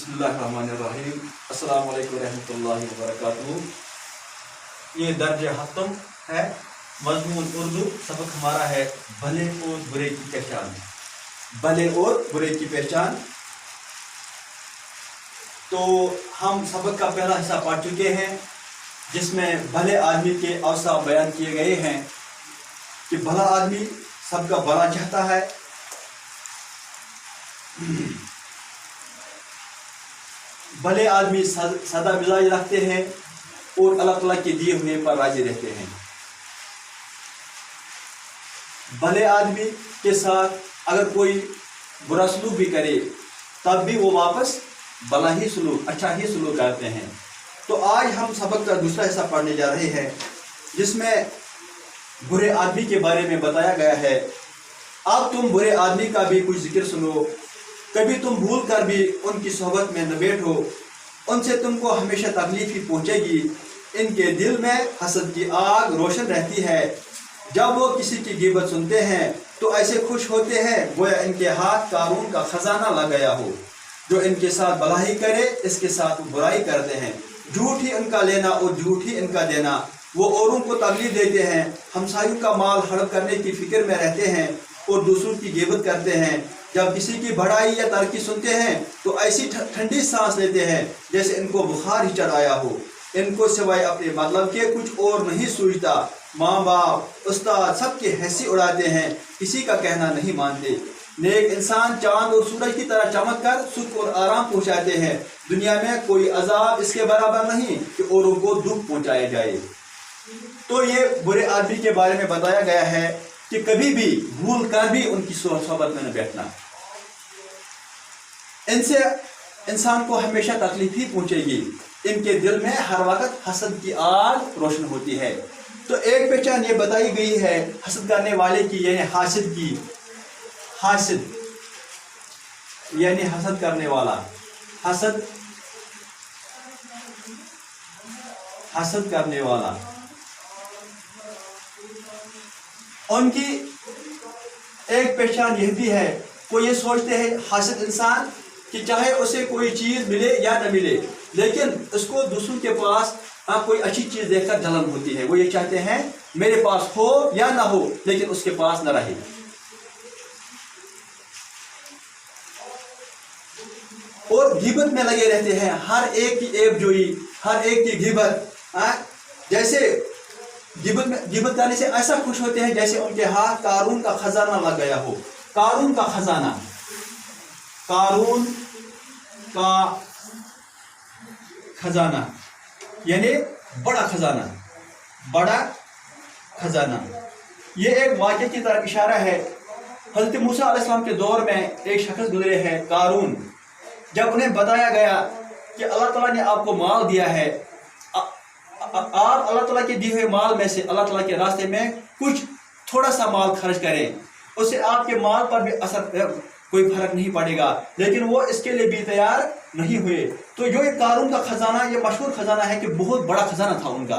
बिस्मिल्लाहिर्रहमानिर्रहीम। अस्सलाम वालेकुम रहमतुल्लाहि व बरकातुहू। ये दर्ज हत्म है, मजमून उर्दू। सबक हमारा है भले और बुरे की पहचान। भले और बुरे की पहचान। तो हम सबक का पहला हिस्सा पढ़ चुके हैं, जिसमें भले आदमी के अवसाफ बयान किए गए हैं कि भला आदमी सबका भला चाहता है, भले आदमी सदा मिजाज रखते हैं और अल्लाह ताला के दिए हुए पर राजी रहते हैं। भले आदमी के साथ अगर कोई बुरा सलूक भी करे तब भी वो वापस भला ही सलूक, अच्छा ही सलूक करते हैं। तो आज हम सबक का दूसरा हिस्सा पढ़ने जा रहे हैं, जिसमें बुरे आदमी के बारे में बताया गया है। अब तुम बुरे आदमी का भी कुछ जिक्र सुनो, कभी तुम भूल कर भी उनकी सोहबत में न बैठो, उनसे तुमको हमेशा तकलीफ ही पहुंचेगी। इनके दिल में हसद की आग रोशन रहती है। जब वो किसी की गिबत सुनते हैं तो ऐसे खुश होते हैं गोया इनके हाथ कारून का खजाना लग गया हो। जो इनके साथ भलाई करे इसके साथ बुराई करते हैं। झूठ ही इनका लेना और झूठ ही इनका देना। वो औरों को तकलीफ देते हैं, हमसायों का माल हड़प करने की फिक्र में रहते हैं और दूसरों की गिबत करते हैं। जब किसी की बढ़ाई या तरक्की सुनते हैं तो ऐसी ठंडी सांस लेते हैं जैसे इनको बुखार ही चढ़ाया हो। इनको सिवाय अपने मतलब के कुछ और नहीं सूझता। माँ बाप, उस्ताद सबकी हंसी उड़ाते हैं, किसी का कहना नहीं मानते। नेक इंसान चांद और सूरज की तरह चमक कर सुख और आराम पहुँचाते हैं। दुनिया में कोई अजाब इसके बराबर नहीं कि औरों को दुख पहुँचाया जाए। तो ये बुरे आदमी के बारे में बताया गया है कि कभी भी भूल कर भी उनकी सोहबत में न बैठना। इनसे इंसान को हमेशा तकलीफ ही पहुंचेगी। इनके दिल में हर वक्त हसद की आग रोशन होती है। तो एक पहचान ये बताई गई है हसद करने वाले की, यानी हासिद की। हासिद यानी हसद करने वाला। हसद करने वाला। उनकी एक पहचान यह भी है, वो ये सोचते हैं हासिद इंसान कि चाहे उसे कोई चीज़ मिले या न मिले, लेकिन उसको दूसरों के पास कोई अच्छी चीज़ देखकर जलन होती है। वो ये चाहते हैं मेरे पास हो या ना हो, लेकिन उसके पास न रहे। और गिबत में लगे रहते हैं, हर एक की ऐब जोई, हर एक की गिबत। जैसे गिबत करने से ऐसा खुश होते हैं जैसे उनके हाथ कारून का खजाना लग गया हो। कारून का खजाना, कारून का खजाना यानी बड़ा खजाना, बड़ा खजाना। ये एक वाक़े की तरफ इशारा है। हज़रत मूसा अलैहिस्सलाम के दौर में एक शख्स गुजरे हैं, कारून। जब उन्हें बताया गया कि अल्लाह ताला ने आपको माल दिया है, आप अल्लाह ताला के दिए हुए माल में से अल्लाह ताला के रास्ते में कुछ थोड़ा सा माल खर्च करें, उससे आपके माल पर भी असर कोई फर्क नहीं पड़ेगा, लेकिन वो इसके लिए भी तैयार नहीं हुए। तो जो एक कारून का खजाना, ये मशहूर खजाना है कि बहुत बड़ा खजाना था उनका।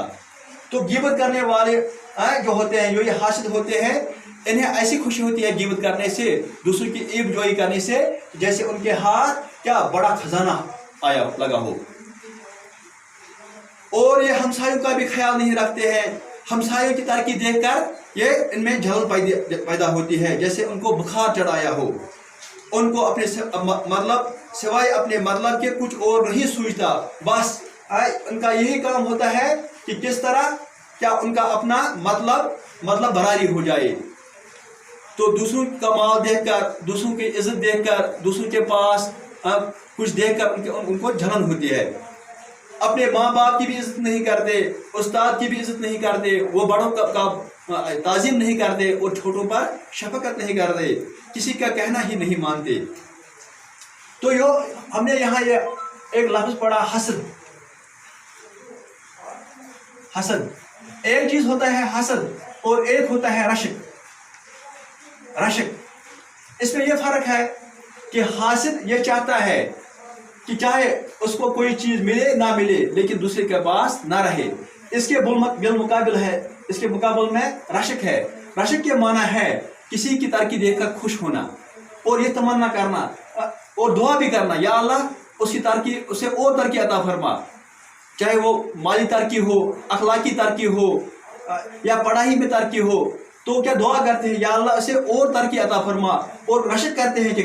तो गिबत करने वाले जो होते हैं, जो ये हासिद होते हैं, इन्हें ऐसी खुशी होती है गिबत करने से, दूसरों की ईब जोई करने से, जैसे उनके हाथ क्या बड़ा खजाना आया लगा हो। और ये हमसायों का भी ख्याल नहीं रखते हैं। हमसायों की तरक्की देखकर ये इनमें जलन पैदा होती है, जैसे उनको बुखार चढ़ाया हो। उनको अपने मतलब सिवाय अपने मतलब के कुछ और नहीं सूझता। बस उनका यही काम होता है कि किस तरह क्या उनका अपना मतलब बरारी हो जाए। तो दूसरों का माल देखकर, दूसरों की इज्जत देखकर, दूसरों के पास कुछ देखकर उनको जलन होती है। अपने माँ बाप की भी इज्जत नहीं करते, उस्ताद की भी इज्जत नहीं करते, वो बड़ों का ताज़ीम नहीं करते और छोटों पर शफकत नहीं करते, किसी का कहना ही नहीं मानते। तो यो हमने यहाँ ये एक लफ्ज़ पढ़ा, हसद। हसद एक चीज़ होता है, हसद, और एक होता है रशक। इसमें यह फ़र्क है कि हासिद ये चाहता है कि चाहे उसको कोई चीज़ मिले ना मिले, लेकिन दूसरे के पास ना रहे। इसके बिलमुकाबिल है, इसके मुकाबले में रशक है। रशक के माना है किसी की तरक्की देखकर खुश होना और ये तमन्ना करना और दुआ भी करना, या अल्लाह उसकी तरक्की, उसे और तरक्की अता फरमा, चाहे वो माली तरक्की हो, अखलाकी तरक्की हो या पढ़ाई में तरक्की हो। तो क्या दुआ करते हैं, या अल्लाह इसे और तरक्की अता फरमा, और रशक करते हैं कि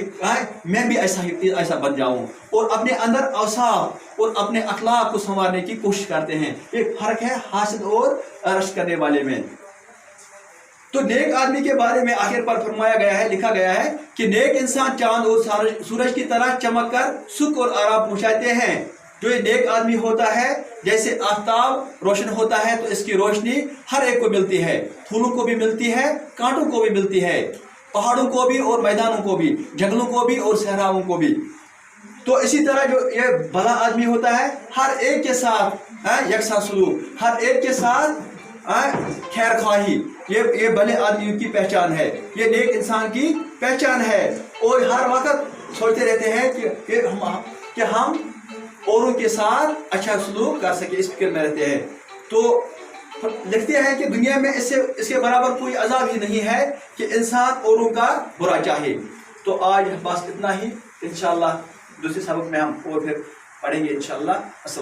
मैं भी ऐसा बन जाऊं, और अपने अंदर औसाफ और अपने अखलाक को संवारने की कोशिश करते हैं। एक फर्क है हासिद और रशक करने वाले में। तो नेक आदमी के बारे में आखिर पर फरमाया गया है, लिखा गया है कि नेक इंसान चांद और सूरज की तरह चमक कर सुख और आराम पहुंचाते हैं। जो ये नेक आदमी होता है, जैसे आफताब रोशन होता है तो इसकी रोशनी हर एक को मिलती है, फूलों को भी मिलती है, कांटों को भी मिलती है, पहाड़ों को भी और मैदानों को भी, जंगलों को भी और सहराओं को भी। तो इसी तरह जो ये भला आदमी होता है, हर एक के साथ यकसा सलूक, हर एक के साथ खैर ख्वाही, ये भले आदमी की पहचान है, ये नेक इंसान की पहचान है। और हर वक्त सोचते रहते हैं कि हम औरों के साथ अच्छा सलूक कर सके, इस फिक्र में रहते हैं। तो लिखते हैं कि दुनिया में इसके बराबर कोई अज़ाब ही नहीं है कि इंसान औरों का बुरा चाहे। तो आज बस इतना ही, इंशाअल्लाह दूसरे सबक में हम और फिर पढ़ेंगे इंशाअल्लाह।